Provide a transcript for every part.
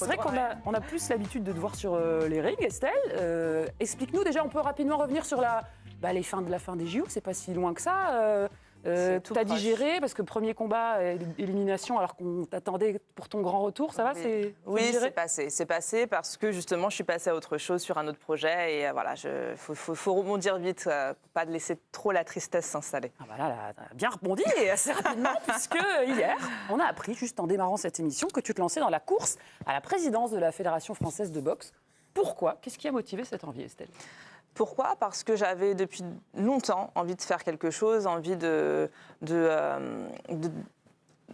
C'est vrai qu'on a plus l'habitude de te voir sur les rings, Estelle. Explique-nous déjà, on peut rapidement revenir sur la fin des JO, c'est pas si loin que ça. T'as digéré parce que premier combat, élimination, alors qu'on t'attendait pour ton grand retour, ça va? Oui, c'est passé parce que justement je suis passée à autre chose sur un autre projet et voilà, faut rebondir vite pour pas laisser trop la tristesse s'installer. Ah bah là, t'as bien rebondi et assez rapidement puisque hier, on a appris juste en démarrant cette émission que tu te lançais dans la course à la présidence de la Fédération française de boxe. Pourquoi? Qu'est-ce qui a motivé cette envie, Estelle? Pourquoi? Parce que j'avais depuis longtemps envie de faire quelque chose, envie de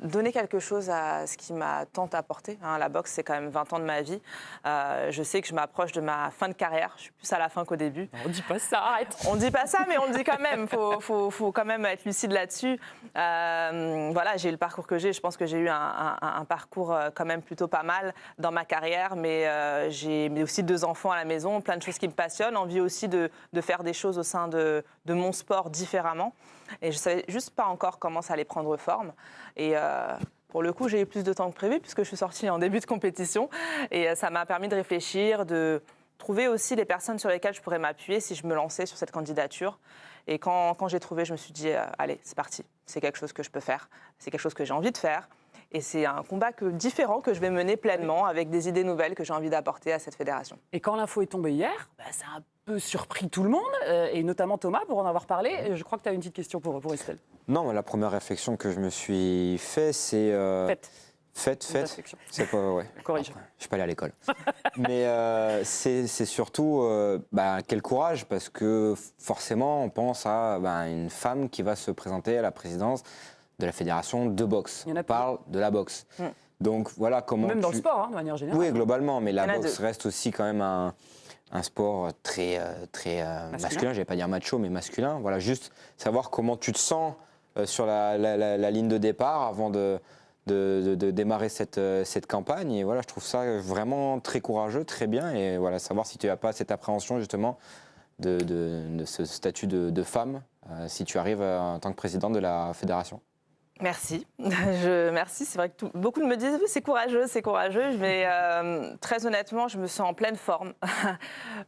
donner quelque chose à ce qui m'a tant apporté. La boxe, c'est quand même 20 ans de ma vie. Je sais que je m'approche de ma fin de carrière. Je suis plus à la fin qu'au début. On dit pas ça, arrête. On dit pas ça, mais on le dit quand même. Faut quand même être lucide là-dessus. Voilà, j'ai eu le parcours que j'ai. Je pense que j'ai eu un parcours quand même plutôt pas mal dans ma carrière, mais j'ai aussi 2 enfants à la maison, plein de choses qui me passionnent, envie aussi de faire des choses au sein de mon sport différemment. Et je savais juste pas encore comment ça allait prendre forme. Et pour le coup, j'ai eu plus de temps que prévu puisque je suis sortie en début de compétition. Et ça m'a permis de réfléchir, de trouver aussi les personnes sur lesquelles je pourrais m'appuyer si je me lançais sur cette candidature. Et quand j'ai trouvé, je me suis dit, allez, c'est parti. C'est quelque chose que je peux faire. C'est quelque chose que j'ai envie de faire. Et c'est un combat différent que je vais mener pleinement avec des idées nouvelles que j'ai envie d'apporter à cette fédération. Et quand l'info est tombée hier, ça a un peu surpris tout le monde, et notamment Thomas, pour en avoir parlé. Je crois que tu as une petite question pour Estelle. Non, la première réflexion que je me suis fait, c'est... Faites. C'est pas... Ouais. Corrige. Après, je suis pas allé à l'école. Mais c'est surtout quel courage, parce que forcément, on pense à une femme qui va se présenter à la présidence de la fédération de boxe. On parle de la boxe. Donc voilà comment... Même dans le sport, de manière générale. Oui, globalement, mais la boxe reste aussi quand même un sport très masculin. Je vais pas dire macho, mais masculin. Voilà, juste savoir comment tu te sens sur la ligne de départ avant de démarrer cette campagne. Et voilà, je trouve ça vraiment très courageux, très bien. Et voilà, savoir si tu n'as pas cette appréhension justement de ce statut de femme si tu arrives en tant que présidente de la fédération. Merci. Merci. C'est vrai que beaucoup me disent c'est courageux, mais très honnêtement, je me sens en pleine forme.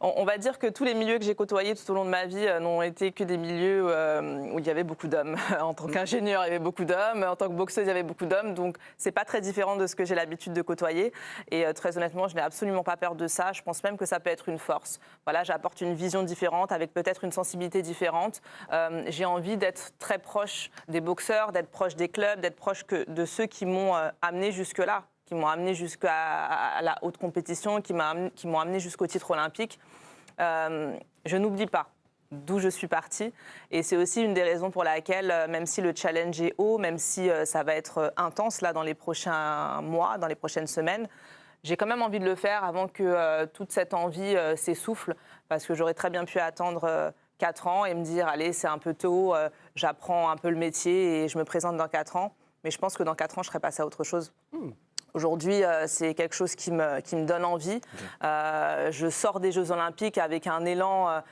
On va dire que tous les milieux que j'ai côtoyés tout au long de ma vie n'ont été que des milieux où il y avait beaucoup d'hommes. En tant qu'ingénieur, il y avait beaucoup d'hommes. En tant que boxeuse, il y avait beaucoup d'hommes. Donc, c'est pas très différent de ce que j'ai l'habitude de côtoyer. Et très honnêtement, je n'ai absolument pas peur de ça. Je pense même que ça peut être une force. Voilà, j'apporte une vision différente avec peut-être une sensibilité différente. J'ai envie d'être très proche des boxeurs, d'être proche des clubs, d'être proche de ceux qui m'ont amené jusque-là, qui m'ont amené jusqu'à la haute compétition, qui m'ont amené jusqu'au titre olympique. Je n'oublie pas d'où je suis partie. Et c'est aussi une des raisons pour laquelle, même si le challenge est haut, même si ça va être intense là, dans les prochains mois, dans les prochaines semaines, j'ai quand même envie de le faire avant que toute cette envie s'essouffle, parce que j'aurais très bien pu attendre 4 ans et me dire, allez, c'est un peu tôt, j'apprends un peu le métier et je me présente dans 4 ans. Mais je pense que dans 4 ans, je serai passée à autre chose. Aujourd'hui, c'est quelque chose qui me donne envie. Je sors des Jeux Olympiques avec un élan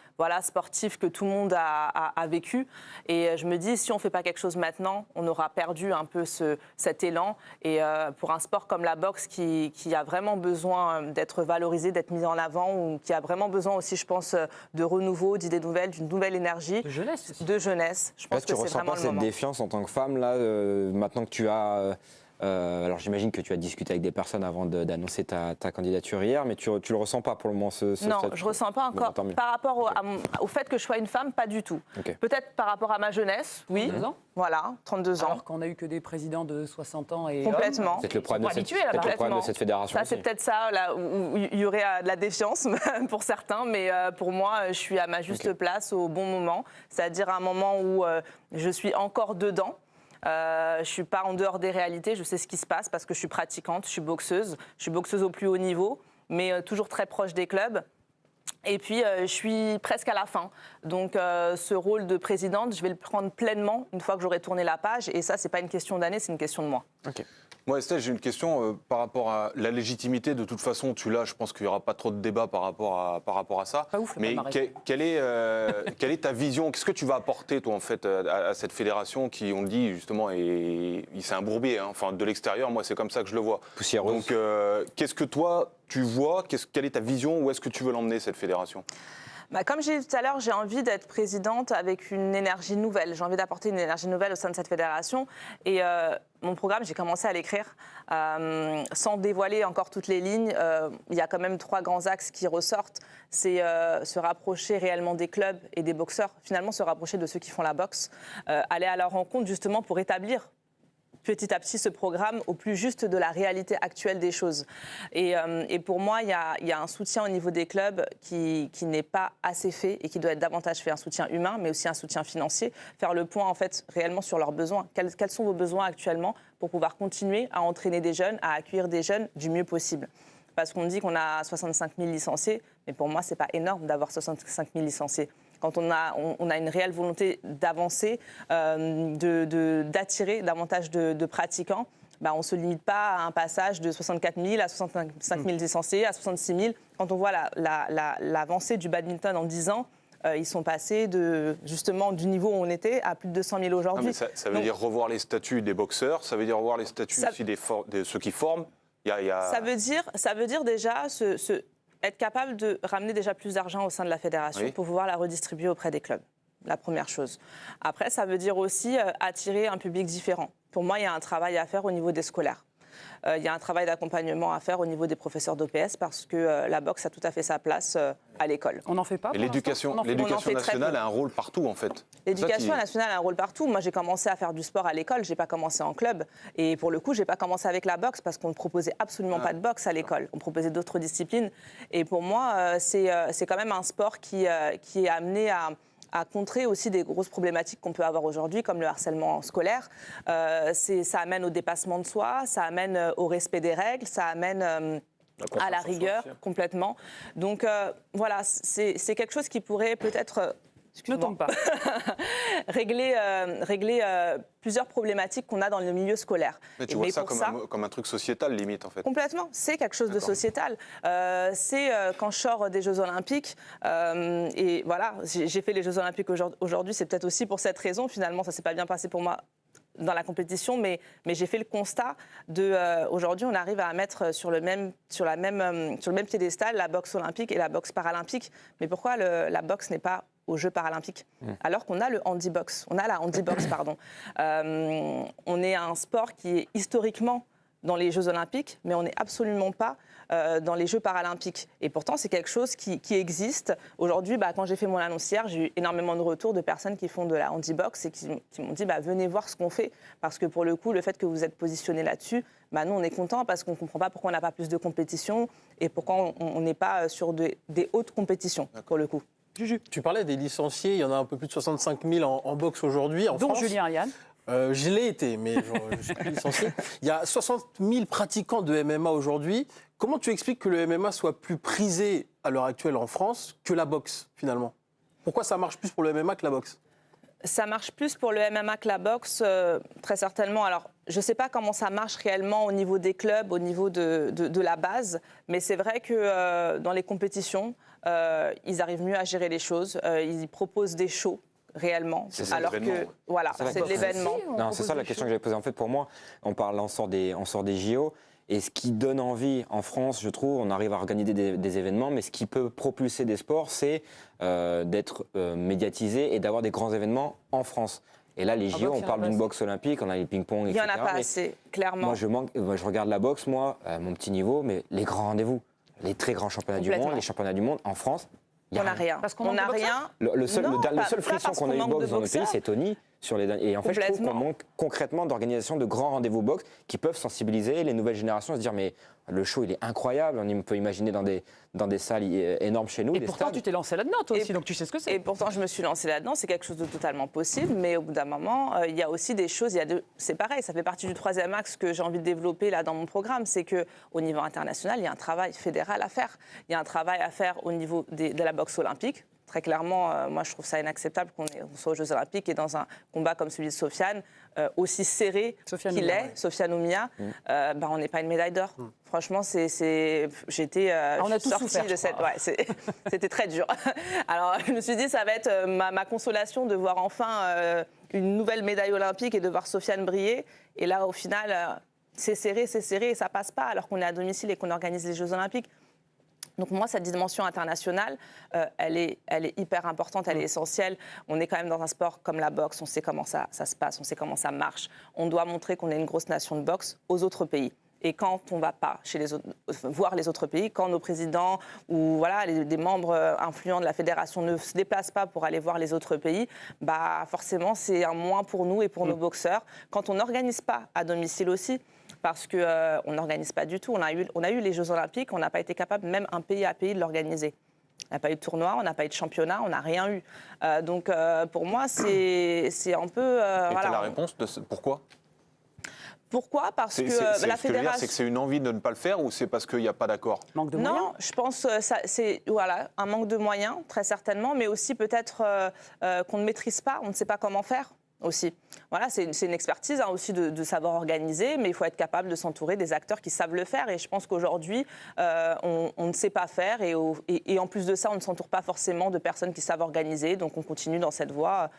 sportif que tout le monde a vécu. Et je me dis, si on ne fait pas quelque chose maintenant, on aura perdu un peu cet élan. Et pour un sport comme la boxe qui a vraiment besoin d'être valorisé, d'être mis en avant, ou qui a vraiment besoin aussi, je pense, de renouveau, d'idées nouvelles, d'une nouvelle énergie. De jeunesse aussi. De jeunesse. Je pense que c'est vraiment le moment. Tu ressens pas cette défiance en tant que femme, là, maintenant que tu as... alors j'imagine que tu as discuté avec des personnes avant d'annoncer ta candidature hier, mais tu le ressens pas pour le moment ce Non, statut. je ressens pas encore. Bon, par rapport au fait que je sois une femme, pas du tout. Okay. Peut-être par rapport à ma jeunesse, oui. 32 ans. Voilà, 32 ans. Alors qu'on a eu que des présidents de 60 ans et complètement. C'est le problème de cette fédération. Ça, c'est peut-être ça là où il y aurait de la défiance pour certains, mais pour moi, je suis à ma juste place au bon moment, c'est-à-dire à un moment où je suis encore dedans. Je ne suis pas en dehors des réalités, je sais ce qui se passe parce que je suis pratiquante, je suis boxeuse au plus haut niveau, mais toujours très proche des clubs. Et puis, je suis presque à la fin. Donc, ce rôle de présidente, je vais le prendre pleinement une fois que j'aurai tourné la page. Et ça, ce n'est pas une question d'année, c'est une question de moi. Ok. Moi, Estelle, j'ai une question par rapport à la légitimité. De toute façon, tu l'as, je pense qu'il n'y aura pas trop de débat par rapport à ça. Pas ouf, mais quelle est ta vision? Qu'est-ce que tu vas apporter, toi, en fait, à cette fédération qui, on le dit, justement, c'est un bourbier. Hein. Enfin, de l'extérieur, moi, c'est comme ça que je le vois. Poussiéreuse. Donc, qu'est-ce que toi, tu vois? Quelle est ta vision? Où est-ce que tu veux l'emmener, cette fédération? Comme j'ai dit tout à l'heure, j'ai envie d'être présidente avec une énergie nouvelle. J'ai envie d'apporter une énergie nouvelle au sein de cette fédération. Et mon programme, j'ai commencé à l'écrire sans dévoiler encore toutes les lignes. Il y a quand même 3 grands axes qui ressortent. C'est se rapprocher réellement des clubs et des boxeurs, finalement se rapprocher de ceux qui font la boxe, aller à leur rencontre justement pour établir petit à petit ce programme au plus juste de la réalité actuelle des choses. Et pour moi, il y a un soutien au niveau des clubs qui n'est pas assez fait et qui doit être davantage fait. Un soutien humain, mais aussi un soutien financier. Faire le point, en fait, réellement sur leurs besoins. Quels sont vos besoins actuellement pour pouvoir continuer à entraîner des jeunes, à accueillir des jeunes du mieux possible? Parce qu'on dit qu'on a 65 000 licenciés, mais pour moi, ce n'est pas énorme d'avoir 65 000 licenciés. Quand on a une réelle volonté d'avancer, d'attirer davantage de pratiquants, on ne se limite pas à un passage de 64 000 à 65 000 licenciés, à 66 000. Quand on voit l'avancée du badminton en 10 ans, ils sont passés justement du niveau où on était à plus de 200 000 aujourd'hui. Ça veut dire revoir les statuts des boxeurs, ça veut dire revoir les statuts aussi de ceux qui forment. Ça veut dire déjà être capable de ramener déjà plus d'argent au sein de la fédération pour pouvoir la redistribuer auprès des clubs. La première chose. Après, ça veut dire aussi attirer un public différent. Pour moi, il y a un travail à faire au niveau des scolaires. Il y a un travail d'accompagnement à faire au niveau des professeurs d'OPS parce que la boxe a tout à fait sa place à l'école. On n'en fait pas. Et l'éducation nationale a un rôle partout, en fait. L'éducation nationale a un rôle partout. Moi, j'ai commencé à faire du sport à l'école, je n'ai pas commencé en club. Et pour le coup, je n'ai pas commencé avec la boxe parce qu'on ne proposait absolument pas de boxe à l'école. On proposait d'autres disciplines. Et pour moi, c'est quand même un sport qui est amené à contrer aussi des grosses problématiques qu'on peut avoir aujourd'hui, comme le harcèlement scolaire. Ça amène au dépassement de soi, ça amène au respect des règles, ça amène à la rigueur, complètement. Donc voilà, c'est quelque chose qui pourrait peut-être... Ne tombe pas. régler plusieurs problématiques qu'on a dans le milieu scolaire. Mais tu vois ça comme un truc sociétal, limite, en fait. Complètement. C'est quelque chose de sociétal. C'est quand je sors des Jeux Olympiques, et voilà, j'ai fait les Jeux Olympiques aujourd'hui, c'est peut-être aussi pour cette raison, finalement, ça ne s'est pas bien passé pour moi dans la compétition, mais j'ai fait le constat aujourd'hui, on arrive à mettre sur le même piédestal la boxe olympique et la boxe paralympique. Mais pourquoi la boxe n'est pas aux Jeux paralympiques, alors qu'on a le handibox, on a la handibox, pardon. On est un sport qui est historiquement dans les Jeux olympiques, mais on n'est absolument pas dans les Jeux paralympiques. Et pourtant, c'est quelque chose qui existe. Aujourd'hui, quand j'ai fait mon annonce hier, j'ai eu énormément de retours de personnes qui font de la handibox et qui m'ont dit venez voir ce qu'on fait. Parce que pour le coup, le fait que vous êtes positionné là-dessus, nous, on est contents parce qu'on ne comprend pas pourquoi on n'a pas plus de compétition et pourquoi on n'est pas sur des hautes compétitions, pour le coup. Tu parlais des licenciés, il y en a un peu plus de 65 000 en boxe aujourd'hui en France. Dont Julien Ayane. Je l'ai été, mais je ne suis plus licencié. Il y a 60 000 pratiquants de MMA aujourd'hui. Comment tu expliques que le MMA soit plus prisé à l'heure actuelle en France que la boxe, finalement? Pourquoi ça marche plus pour le MMA que la boxe? Ça marche plus pour le MMA que la boxe, très certainement. Alors, je ne sais pas comment ça marche réellement au niveau des clubs, au niveau de la base, mais c'est vrai que dans les compétitions, ils arrivent mieux à gérer les choses. Ils proposent des shows réellement, alors que voilà, c'est de l'événement. Non, c'est ça la question que j'avais posée. En fait, pour moi, on sort des JO. Et ce qui donne envie en France, je trouve, on arrive à organiser des événements, mais ce qui peut propulser des sports, c'est d'être médiatisé et d'avoir des grands événements en France. Et là, les JO, on parle d'une boxe olympique, on a les ping-pong, etc. Il n'y en a pas assez, clairement. Moi, je regarde la boxe, moi, mon petit niveau, mais les grands rendez-vous, les très grands championnats du monde, les championnats du monde en France, on n'a rien. Parce qu'on n'a rien. Le seul frisson qu'on a eu boxe dans notre pays, c'est Tony. Et en fait, je trouve qu'on manque concrètement d'organisation de grands rendez-vous boxe qui peuvent sensibiliser les nouvelles générations à se dire mais le show il est incroyable, on peut imaginer dans des salles énormes chez nous. Et pourtant tu t'es lancé là-dedans toi aussi, donc tu sais ce que c'est. Et pourtant je me suis lancée là-dedans, c'est quelque chose de totalement possible, mais au bout d'un moment, il y a aussi des choses, c'est pareil, ça fait partie du troisième axe que j'ai envie de développer là dans mon programme, c'est qu'au niveau international, il y a un travail fédéral à faire. Il y a un travail à faire au niveau de la boxe olympique, Très clairement, moi, je trouve ça inacceptable qu'on soit aux Jeux Olympiques et dans un combat comme celui de Sofiane, aussi serré qu'il est, Sofiane Oumia, on n'est pas une médaille d'or. Franchement, j'étais on a tous sortie souffert, de cette... Ouais, c'était très dur. Alors, je me suis dit, ça va être ma consolation de voir enfin une nouvelle médaille olympique et de voir Sofiane briller. Et là, au final, c'est serré et ça passe pas alors qu'on est à domicile et qu'on organise les Jeux Olympiques. Donc moi, cette dimension internationale, elle est hyper importante, elle est essentielle. On est quand même dans un sport comme la boxe, on sait comment ça se passe, on sait comment ça marche. On doit montrer qu'on est une grosse nation de boxe aux autres pays. Et quand on ne va pas voir les autres pays, quand nos présidents ou voilà, des membres influents de la fédération ne se déplacent pas pour aller voir les autres pays, forcément, c'est un moins pour nous et pour nos boxeurs. Quand on n'organise pas à domicile aussi, parce qu'on n'organise pas du tout. On a eu les Jeux Olympiques, on n'a pas été capable, même un pays à pays, de l'organiser. On n'a pas eu de tournoi, on n'a pas eu de championnat, on n'a rien eu. Donc pour moi, c'est un peu... Et tu as la réponse de pourquoi ? Pourquoi ? Parce que la fédération... C'est que c'est une envie de ne pas le faire ou c'est parce qu'il n'y a pas d'accord ? Manque de moyens ? Non, je pense que c'est un manque de moyens, très certainement, mais aussi peut-être qu'on ne maîtrise pas, on ne sait pas comment faire. Aussi. Voilà, c'est une expertise aussi de savoir organiser, mais il faut être capable de s'entourer des acteurs qui savent le faire. Et je pense qu'aujourd'hui, on ne sait pas faire. Et en plus de ça, on ne s'entoure pas forcément de personnes qui savent organiser. Donc on continue dans cette voie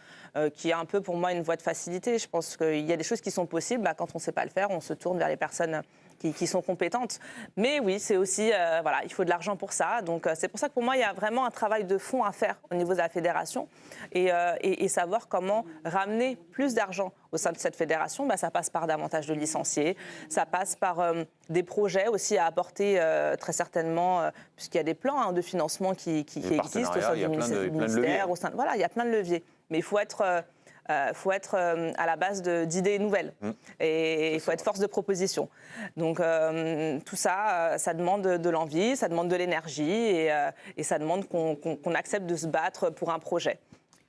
qui est un peu pour moi une voie de facilité. Je pense qu'il y a des choses qui sont possibles. Quand on ne sait pas le faire, on se tourne vers les personnes qui sont compétentes. Mais oui, c'est aussi, il faut de l'argent pour ça. Donc c'est pour ça que pour moi, il y a vraiment un travail de fond à faire au niveau de la fédération et savoir comment ramener plus d'argent au sein de cette fédération. Ça passe par davantage de licenciés, ça passe par des projets aussi à apporter très certainement, puisqu'il y a des plans de financement qui existent au sein du ministère. Voilà, il y a plein de leviers. Mais il faut être... à la base d'idées nouvelles et il faut être force de proposition. Donc tout ça, ça demande de l'envie, ça demande de l'énergie et ça demande qu'on accepte de se battre pour un projet.